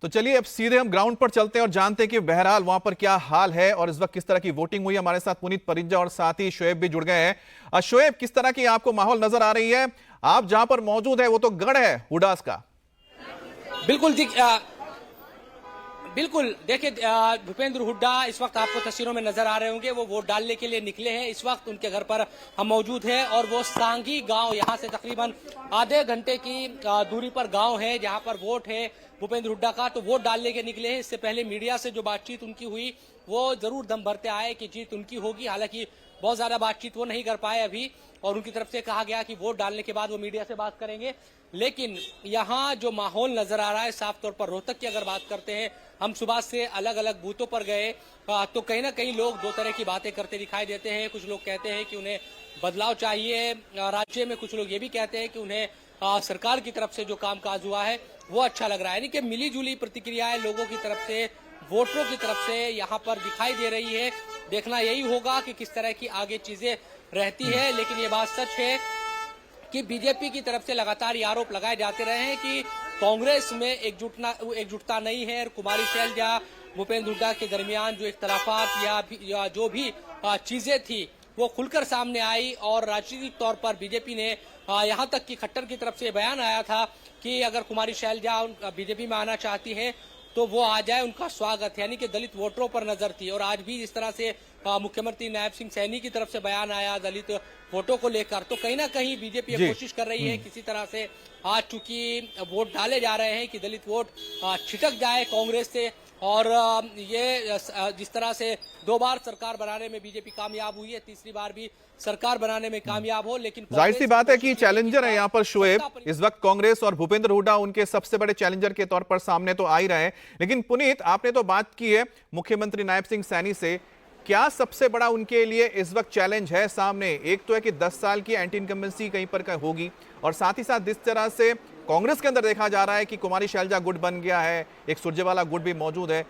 तो चलिए अब सीधे हम ग्राउंड पर चलते हैं और जानते हैं कि बहरहाल वहां पर क्या हाल है और इस वक्त किस तरह की वोटिंग हुई है। हमारे साथ पुनीत परिंजा और साथ ही शोएब भी जुड़ गए हैं। शोएब, किस तरह की आपको माहौल नजर आ रही है? आप जहां पर मौजूद है वो तो गढ़ है हुडास का। बिल्कुल बिल्कुल देखिए, भूपेंद्र हुड्डा इस वक्त आपको तस्वीरों में नजर आ रहे होंगे। वो वोट डालने के लिए निकले हैं। इस वक्त उनके घर पर हम मौजूद हैं और वो सांगी गांव, यहां से तकरीबन आधे घंटे की दूरी पर गांव है जहां पर वोट है भूपेंद्र हुड्डा का। तो वोट डालने के निकले हैं। इससे पहले मीडिया से जो बातचीत उनकी हुई वो जरूर दम भरते आए कि जीत उनकी होगी। हालांकि बहुत ज्यादा बातचीत वो नहीं कर पाए अभी और उनकी तरफ से कहा गया कि वोट डालने के बाद वो मीडिया से बात करेंगे। लेकिन यहाँ जो माहौल नजर आ रहा है साफ तौर पर, रोहतक की अगर बात करते हैं, हम सुबह से अलग अलग बूथों पर गए तो कहीं ना कहीं लोग दो तरह की बातें करते दिखाई देते हैं। कुछ लोग कहते हैं कि उन्हें बदलाव चाहिए राज्य में, कुछ लोग ये भी कहते हैं कि उन्हें सरकार की तरफ से जो कामकाज हुआ है वो अच्छा लग रहा है। यानी कि मिली जुली प्रतिक्रियाएं लोगों की तरफ से, वोटरों की तरफ से यहाँ पर दिखाई दे रही है। देखना यही होगा कि किस तरह की आगे चीजें रहती है। लेकिन ये बात सच है कि बीजेपी की तरफ से लगातार ये आरोप लगाए जाते रहे हैं कि कांग्रेस में एकजुटता नहीं है और कुमारी शैलजा भूपेंद्र हुड्डा के दरमियान जो इख्तलाफात या जो भी चीजें थी वो खुलकर सामने आई। और राजनीतिक तौर पर बीजेपी ने यहाँ तक कि खट्टर की तरफ से बयान आया था कि अगर कुमारी शैलजा बीजेपी में आना चाहती हैं तो वो आ जाए, उनका स्वागत है। यानी कि दलित वोटरों पर नजर थी। और आज भी जिस तरह से मुख्यमंत्री नायब सिंह सैनी की तरफ से बयान आया दलित वोटों को लेकर, तो कहीं ना कहीं बीजेपी कोशिश कर रही है किसी तरह से, आज चूंकि वोट डाले जा रहे हैं, कि दलित वोट छिटक जाए कांग्रेस से। और ये जिस तरह से 2 बार सरकार बनाने में बीजेपी कामयाब हुई है, तीसरी बार भी सरकार बनाने में कामयाब हो। लेकिन जाहिर सी बात है कि चैलेंजर है यहाँ पर शोएब, इस वक्त कांग्रेस और भूपेंद्र हुड्डा उनके सबसे बड़े चैलेंजर के तौर पर सामने तो आ ही रहे हैं। लेकिन पुनीत, आपने तो बात की है मुख्यमंत्री नायब सिंह सैनी से, क्या सबसे बड़ा उनके लिए इस वक्त चैलेंज है सामने? एक तो है कि 10 साल की एंटी इनकम्बेंसी कहीं पर होगी और साथ ही साथ जिस तरह से कांग्रेस के अंदर देखा जा रहा है कि कुमारी शैलजा गुट बन गया है, एक सुरजेवाला गुट भी मौजूद है,